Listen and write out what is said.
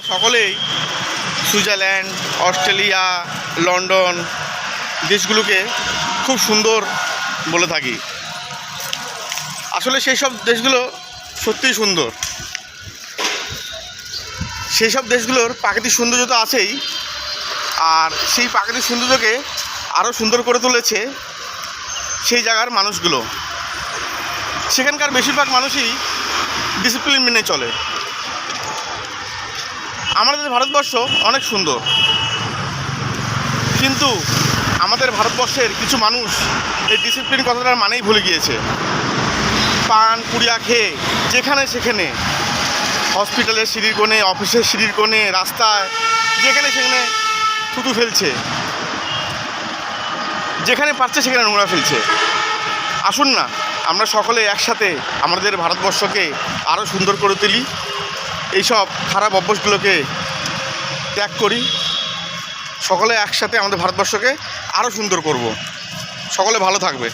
সকলেই Switzerland, Australia, London দেশগুলোকে খুব সুন্দর বলে থাকি। আসলে সেই সব দেশগুলো সত্যিই সুন্দর। সেই সব দেশগুলোর প্রাকৃতিক সৌন্দর্য তো আছেই, আর সেই প্রাকৃতিক সৌন্দর্যকে আরও সুন্দর করে তুলেছে সেই জায়গার মানুষগুলো। সেখানকার বেশিরভাগ মানুষই ডিসিপ্লিন মেনে চলে। আমাদের ভারতবর্ষ অনেক সুন্দর, কিন্তু আমাদের ভারতবর্ষের কিছু মানুষ এই ডিসিপ্লিন কথাটার মানেই ভুলে গিয়েছে। পান পুড়িয়া খেয়ে যেখানে সেখানে, হসপিটালের সিঁড়ির কোণে, অফিসের সিঁড়ির কোণে, রাস্তায় যেখানে সেখানে থুতু ফেলছে, যেখানে পারছে সেখানে নোংরা ফেলছে। আসুন না আমরা সকলে একসাথে আমাদের ভারতবর্ষকে আরও সুন্দর করে তুলি, এইসব খারাপ অভ্যাসগুলোকে ত্যাগ করি, সকলে একসাথে আমাদের ভারতবর্ষকে আরও সুন্দর করব। সকলে ভালো থাকবে।